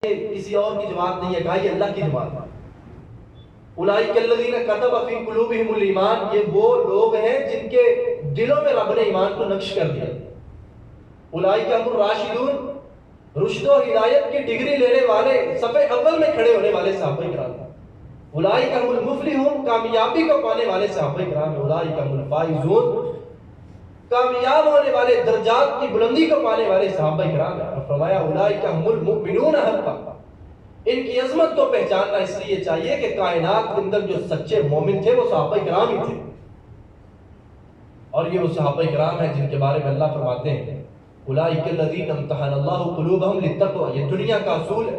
کسی اور کی جماعت نہیں ہے، کہا یہ اللہ کی جماعت ہے۔ اولئک الذین کتب فی قلوبہم الایمان، یہ وہ لوگ ہیں جن کے دلوں میں رب نے ایمان کو نقش کر دیا۔ اولئک هم الراشدون، رشد و ہدایت کی ڈگری لینے والے، صفحے اول میں کھڑے ہونے والے صحابہ کرام۔ اولئک هم المفلحون، کامیابی کو پانے والے صحابہ کرام۔ اولئک هم الفائزون، کامیاب ہونے والے، درجات کی بلندی کو پانے والے صحابہ کرام ہیں۔ اور فرمایا اولئک هم المؤمنون حقا، ان کی عظمت کو پہچاننا اس لیے چاہیے کہ کائنات کے اندر جو سچے مومن تھے وہ صحابہ کرام ہی تھے، اور یہ وہ صحابہ کرام ہیں جن کے بارے میں اللہ فرماتے ہیں اولئک الذین امتحن اللہ قلوبہم للتقوی۔ یہ دنیا کا اصول ہے۔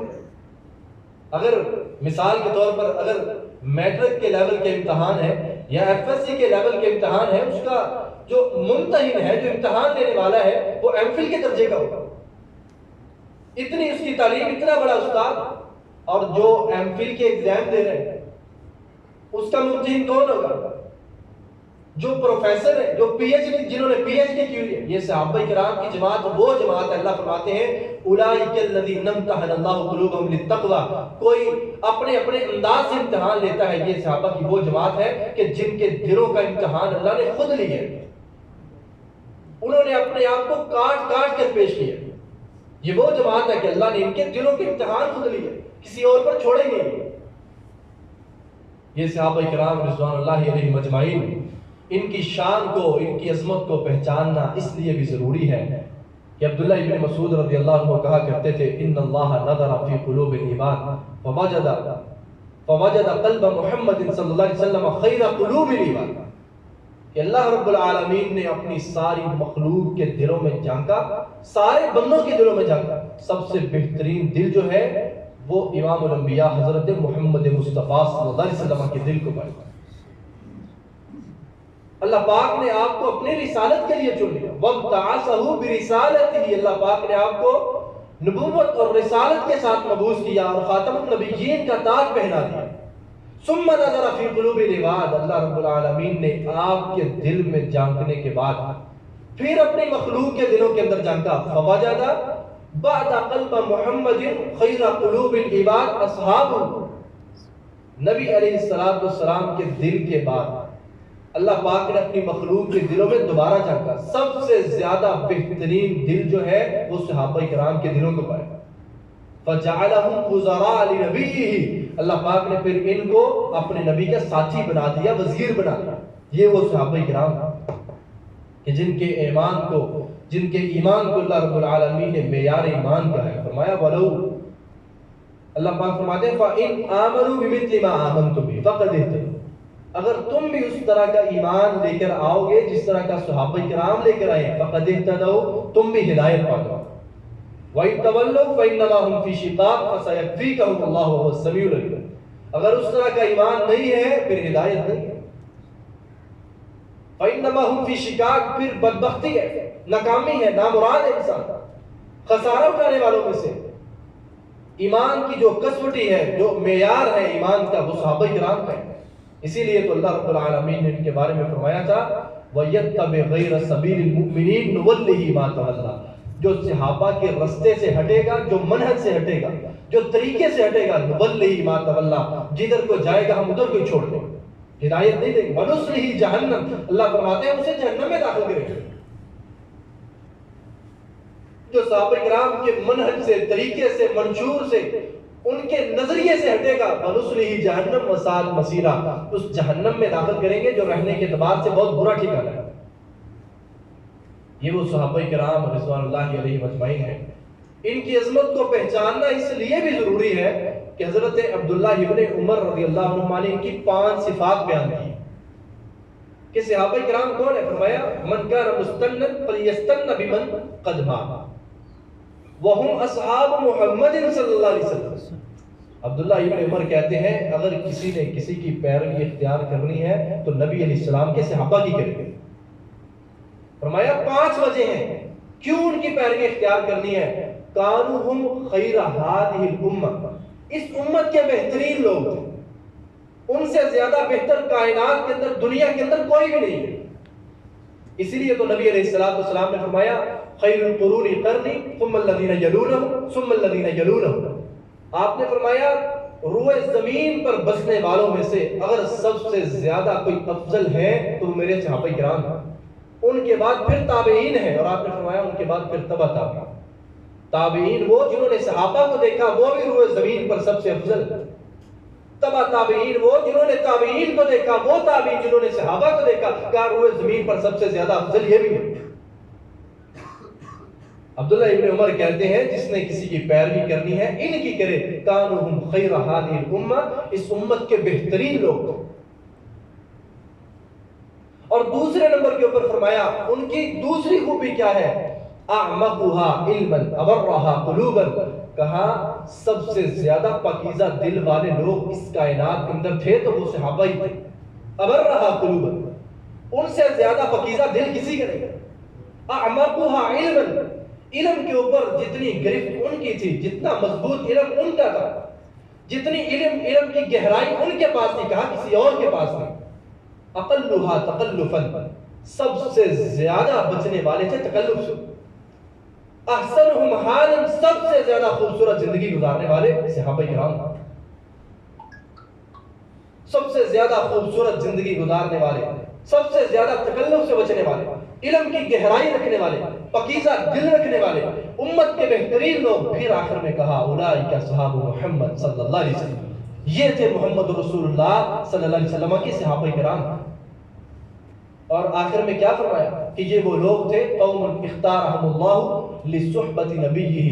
اگر مثال کے طور پر اگر میٹرک کے لیول کے امتحان ہے یا ایف ایس سی کے لیول کے امتحان ہے، اس کا جو ممتحن ہے، جو امتحان لینے والا ہے، وہ ایم فل کے درجے کا ہوگا، اتنی اس کی تعلیم، اتنا بڑا استاد۔ اور جو ایم فل کے ایگزام دے رہے ہیں اس کا ممتحن کون ہوگا؟ جو پروفیسر ہے، جو پی ایچ ڈی، جنہوں نے پی ایچ ڈی کی ہوئی ہے۔ یہ صحابہ کرام کی جماعت وہ جماعت ہے، اللہ فرماتے ہیں اولئک الذین امتحن اللہ قلوبہم للتقوی۔ کوئی اپنے اپنے انداز سے امتحان لیتا ہے، یہ صحابہ کی وہ جماعت ہے کہ جن کے دلوں کا امتحان اللہ نے خود لیا ہے، انہوں نے اپنے آپ کو کاٹ کاٹ کر پیش کیا۔ یہ وہ جماعت ہے کہ اللہ نے ان کے دلوں کے امتحان خود لیے، کسی اور پر چھوڑے نہیں۔ یہ صحابہ کرام رضوان اللہ علیہم اجمعین، ان کی شان کو، ان کی عظمت کو پہچاننا اس لیے بھی ضروری ہے کہ عبداللہ ابن مسعود رضی اللہ عنہ کہا کرتے تھے ان اللہ نظر فی قلوب الایمان فوجد قلب محمد صلی اللہ علیہ وسلم خیر قلوب الایمان، کہ اللہ رب العالمین نے اپنی ساری مخلوق کے دلوں میں جھانکا، سارے بندوں کے دلوں میں جھانکا، سب سے بہترین دل جو ہے وہ امام الانبیاء حضرت محمد مصطفیٰ صلی اللہ علیہ وسلم کے دل کو پایا۔ اللہ پاک نے آپ کو اپنی رسالت کے لیے چن لیا، وَابْتَعَثَهُ بِرِسَالَتِهِ، اللہ پاک نے آپ کو نبوت اور رسالت کے ساتھ مبعوث کیا اور خاتم النبیین کا تاج پہنا دیا۔ ثُمَّ نَظَرَ فِي قُلُوبِ الْعِبَادِ، اللہ رب العالمین نے آپ کے دل میں جھانکنے کے بعد پھر اپنی مخلوق کے دلوں کے اندر جھانکا، فَوَجَدَ بَعْدَ قَلْبَ مُحَمَّدٍ خَيْرَ قُلُوبِ الْعِبَادِ أَصْحَابُهُ، نبی علیہ السلام کے دل کے بعد اللہ پاک نے اپنی مخلوق کے دلوں میں دوبارہ جھانکا، سب سے زیادہ بہترین دل جو ہے وہ صحابہ کرام کے دلوں کو پایا۔ فَجَعَلَهُمْ وُزَرَاءَ لِنَبِيِّهِ، اللہ پاک نے پھر ان کو اپنے نبی کا ساتھی بنا دیا، وزیر بنا دیا۔ یہ وہ صحابہ کرام کہ جن کے ایمان کو اللہ رب العالمین نے معیار ایمان کا ہے، فرمایا وَلَوْ، اللہ پاک فرماتے ہیں فَإِنْ آمَنُوا بِمِثْلِ مَا آمَنْتُمْ بِهِ فَقَدِ اهْتَدَوْا، اگر تم بھی اس طرح کا ایمان لے کر آؤ گے جس طرح کا صحابہ کرام لے کر آئے، فقد اہتدوا، تم بھی ہدایت پا جاؤ۔ وَإِن تَوَلَّوْا فَإِنَّمَا هُمْ فِي شِقَاقٍ فَسَيَكْفِيكَهُمُ اللَّهُ وَهُوَ السَّمِيعُ الْعَلِيمُ، اگر اس طرح کا ایمان نہیں ہے پھر ہدایت نہیں ہے۔ فَإِنَّمَا هُمْ فِي شِقَاقٍ، پھر بدبختی ہے، ناکامی ہے، نامراد ہے انسان، خسارہ اٹھانے والوں میں سے۔ ایمان کی جو کسوٹی ہے، جو معیار ہے ایمان کا، وہ صحابہ کرام کا ہے۔ اسی لیے تو اللہ رب العالمین نے ان کے بارے میں فرمایا تھا وَيَتَّبِعْ غَيْرَ سَبِيلِ الْمُؤْمِنِينَ نُوَلِّهِ مَا تَوَلَّىٰ، جو صحابہ کے رستے سے ہٹے گا، جو منہج سے ہٹے گا، جو طریقے سے ہٹے گا، نُوَلِّهِ مَا تَوَلَّىٰ، جدھر کو جائے گا ہم ادھر کو چھوڑ دیں گے، ہدایت نہیں دیں گے۔ وَنُصْلِهِ جَهَنَّمَ، اللہ فرماتے ہیں اسے جہنم میں داخل کریں گے۔ جو صحابہ کرام کے منہج سے، طریقے سے، منشور سے، ان کے نظریے سے ہٹے گا، وَنُصْلِهِ جَهَنَّمَ وَسَاءَتْ مَصِيرًا، اس جہنم میں داخل کریں گے جو رہنے کے اعتبار سے بہت برا ٹھکانہ ہے۔ یہ وہ صحابہ کرام رضوان اللہ علیہم اجمعین ہیں۔ ان کی عظمت کو پہچاننا اس لیے بھی ضروری ہے کہ حضرت عبداللہ ابن عمر رضی اللہ عنہ نے ان کی 5 صفات بیان کی کہ صحابہ کرام کون ہے۔ فرمایا من کان مستنا فلیستن بمن قد مات وہم اصحاب محمد صلی اللہ علیہ وسلم۔ عبداللہ ابن عمر کہتے ہیں اگر کسی نے کسی کی پیروی اختیار کرنی ہے تو نبی علیہ السلام کے صحابہ کی کرے۔ فرمایا 5 وجہ ہیں کیوں ان کی پیروی اختیار کرنی ہے۔ کانوہم خیر ہذہ الامہ، اس امت کے بہترین لوگ تھے، ان سے زیادہ بہتر کائنات کے اندر، دنیا کے اندر کوئی بھی نہیں ہے۔ اسی لیے تو نبی علیہ السلام نے فرمایا خیر القرون قرنی ثم الذین یلونہم ثم الذین یلونہم، آپ نے فرمایا روئے زمین پر بسنے والوں میں سے اگر سب سے زیادہ کوئی افضل ہے تو وہ میرے صحابہ کرام ہیں، ان کے بعد پھر تابعین ہیں، اور آپ نے فرمایا ان کے بعد پھر تبع تابعین۔ تابعین وہ جنہوں نے صحابہ کو دیکھا وہ بھی روئے زمین پر سب سے افضل، تبع تابعین وہ جنہوں نے تابعین کو دیکھا، وہ تابعین جنہوں نے صحابہ کو دیکھا، کہا روئے زمین پر سب سے زیادہ افضل یہ بھی ہے۔ عبداللہ ابن عمر کہتے ہیں جس نے کسی کی پیروی کرنی ہے ان کی کرے، کانہم خیر ہذہ الامہ، اس امت کے بہترین لوگ تھے۔ اور دوسرے نمبر کے اوپر فرمایا ان کی دوسری خوبی کیا ہے، اعمقها علما ابرها قلوبا، کہا سب سے زیادہ پاکیزہ دل والے لوگ اس کائنات کے اندر تھے تو وہ صحابہ ہی تھے۔ ابرها قلوبا، ان سے زیادہ پاکیزہ دل کسی کا نہیں۔ اعمقها علما، علم کے اوپر جتنی گرفت ان کی تھی، جتنا مضبوط علم ان کا تھا، جتنی علم کی گہرائی ان کے پاس تھی، کہا کسی اور کے پاس نہیں۔ اقلھا تکلفا، سب سے زیادہ بچنے والے تھے تکلف سے۔ احسنہم حالا، سب سے زیادہ خوبصورت زندگی گزارنے والے صحابہ کرام، سب سے زیادہ خوبصورت زندگی گزارنے والے، سب سے زیادہ تکلف سے بچنے والے، علم کی گہرائی رکھنے والے، پاکیزہ دل رکھنے والے، امت کے بہترین لوگ۔ پھر آخر میں کہا اولئک اصحاب محمد صلی اللہ علیہ وسلم، یہ تھے محمد رسول اللہ صلی اللہ علیہ وسلم کے صحابہ کرام۔ اور آخر میں کیا فرمایا کہ یہ وہ لوگ تھے قوم اختارہم اللہ لصحبت نبیہ،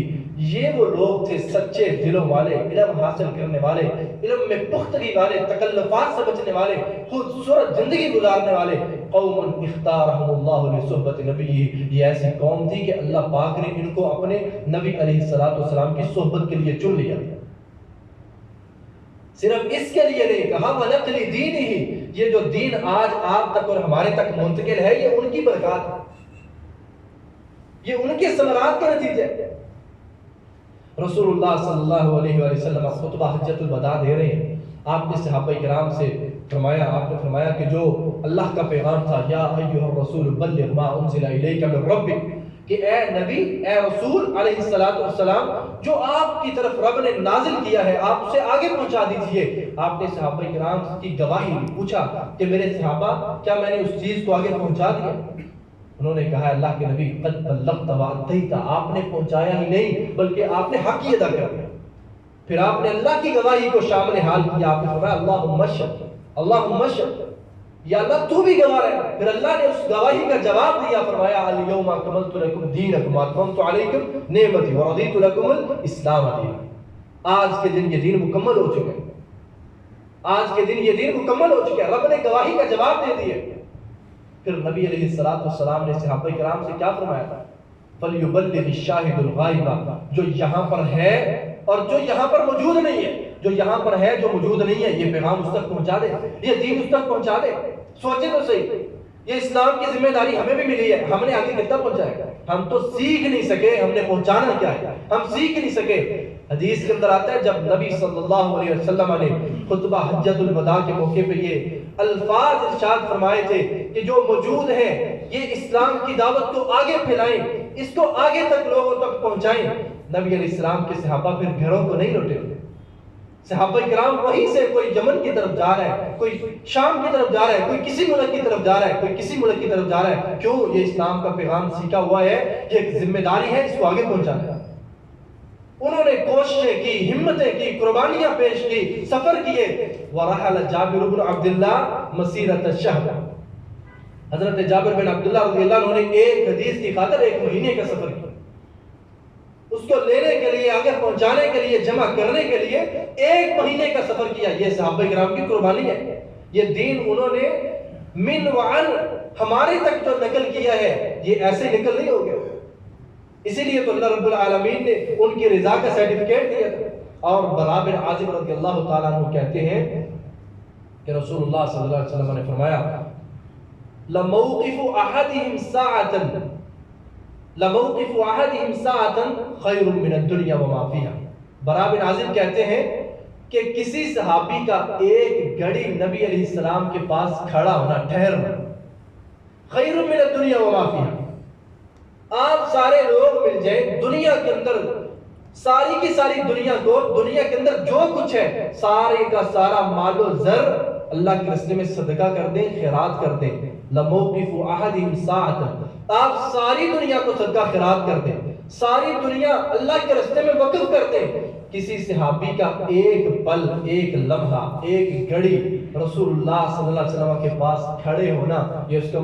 یہ وہ لوگ تھے سچے دلوں والے، علم حاصل کرنے والے، علم میں پختگی والے، تکلفات سے بچنے والے، خوبصورت زندگی گزارنے والے۔ قوم اختارہم اللہ لصحبت نبیہ، یہ ایسی قوم تھی کہ اللہ پاک نے ان کو اپنے نبی علیہ السلام کی صحبت کے لیے چن لیا۔ صرف اس کے لیے نہیں کہا وَنَقْلِ دِينِهِ، یہ جو دین آج آپ تک اور ہمارے تک منتقل ہے یہ ان کی برکات ہے، یہ ان کے ثمرات کا نتیجہ ہے۔ رسول اللہ صلی اللہ علیہ وآلہ وسلم خطبہ حجۃ الوداع دے رہے ہیں، آپ نے صحابہ کرام سے فرمایا، آپ نے فرمایا کہ جو اللہ کا پیغام تھا، یا ایھا الرسول بلغ ما انزل الیک من ربک، کہ اے نبی، اے رسول علیہ السلام، جو آپ کی طرف رب نے نازل کیا ہے آپ اسے آگے پہنچا دیجئے۔ آپ نے صحابہ کرام کی گواہی پوچھا کہ میرے صحابہ کیا میں نے اس چیز کو آگے پہنچا دیا؟ انہوں نے کہا اللہ کے نبی قد بلغت وأدیت، آپ نے پہنچایا ہی نہیں بلکہ آپ نے حق ہی ادا کر دیا۔ پھر آپ نے اللہ کی گواہی کو شامل حال کیا، آپ نے فرمایا اللہم اشہد، اللہم اشہد، یا اللہ تو بھی گواہ رہے۔ پھر اللہ نے اس گواہی کا جواب دیا، فرمایا الیوم اکملت لکم دینکم واتممت علیکم نعمتی ورضیت لکم الاسلام دینا۔ آج کے دن یہ دین مکمل ہو چکا ہے، آج کے دن یہ دین مکمل ہو چکا ہے، رب نے گواہی کا جواب دے دیا۔ پھر نبی علیہ السلام نے صحابہ کرام سے کیا فرمایا تھا، فَلْيُبَلِّغِ الشَّاهِدُ الْغَائِبَ، جو یہاں پر ہے اور جو یہاں پر موجود نہیں ہے، جو یہاں پر ہے جو موجود نہیں ہے، یہ پیغام اس تک پہنچا دے، یہ دین اس تک پہنچا دے۔ سوچے تو صحیح، یہ اسلام کی ذمہ داری ہمیں بھی ملی ہے، ہم نے آگے کتنا پہنچایا ہے؟ ہم تو سیکھ نہیں سکے، ہم نے پہنچانا کیا ہے؟ ہم سیکھ نہیں سکے۔ حدیث کے اندر آتا ہے جب نبی صلی اللہ علیہ وسلم نے خطبہ حجۃ الوداع کے موقع پہ یہ الفاظ ارشاد فرمائے تھے کہ جو موجود ہیں یہ اسلام کی دعوت کو آگے پھیلائیں، اس کو آگے تک لوگوں تک پہنچائیں۔ نبی علیہ السلام کے صحابہ پھر گھروں کو نہیں لوٹے، صحابہ کرام وہیں سے کوئی یمن کی طرف جا رہا ہے، کوئی شام کی طرف جا رہا ہے، کوئی کسی ملک کی طرف جا رہا ہے، کوئی کسی ملک کی طرف جا رہا ہے۔ کیوں؟ یہ اسلام کا پیغام سیکھا ہوا ہے، یہ ایک ذمہ داری ہے، اس کو آگے پہنچانا ہے۔ انہوں نے کوششیں کی، ہمتیں کی، قربانیاں پیش کی، سفر کیے۔ وَرَحَلَ جابر بن عبداللہ مسیرۃ الشہر، حضرت جابر بن عبداللہ رضی اللہ عنہ نے ایک حدیث کی خاطر 1 مہینے کا سفر کیا، اس کو لینے کے لیے، آگے پہنچانے کے لیے، جمع کرنے کے لیے 1 مہینے کا سفر کیا۔ یہ صحابہ کرام کی قربانی ہے، یہ دین انہوں نے من وعن ہمارے تک جو نقل کیا ہے یہ ایسے نقل نہیں ہو گیا۔ اسی لیے تو اللہ رب العالمین نے ان کی رضا کا سرٹیفکیٹ دیا تھا۔ اور برا بن عازب رضی اللہ تعالیٰ عنہ کہتے ہیں کہ رسول اللہ صلی اللہ علیہ وسلم نے فرمایا لَمَوْقِفُ أَحَدِهِمْ سَاعَةً لَمَوْقِفُ أَحَدِهِمْ سَاعَةً خَيْرٌ مِّنَ الدُّنْيَا وَمَا فِيهَا۔ برا بن عازب کہتے ہیں کہ کسی صحابی کا ایک گھڑی نبی علیہ السلام کے پاس کھڑا ہونا، ٹھہرنا، خیر من الدنیا وما فیہا، آپ سارے لوگ مل جائیں دنیا کے اندر ساری کی ساری دنیا کو، دنیا کے اندر جو کچھ ہے سارے کا سارا مال و زر اللہ کے راستے میں صدقہ کر دیں، خیرات کر دیں. لَمَوْقِفُ أَحَدِهِمْ سَاعَةً، آپ ساری دنیا کو صدقہ خیرات کر دیں، ساری دنیا اللہ کے راستے میں وقف کر دیں. کسی صحابی کا ایک پل، ایک لمحہ، ایک گھڑی رسول اللہ صلی اللہ علیہ وسلم کے پاس کھڑے ہونا، یہ اس کا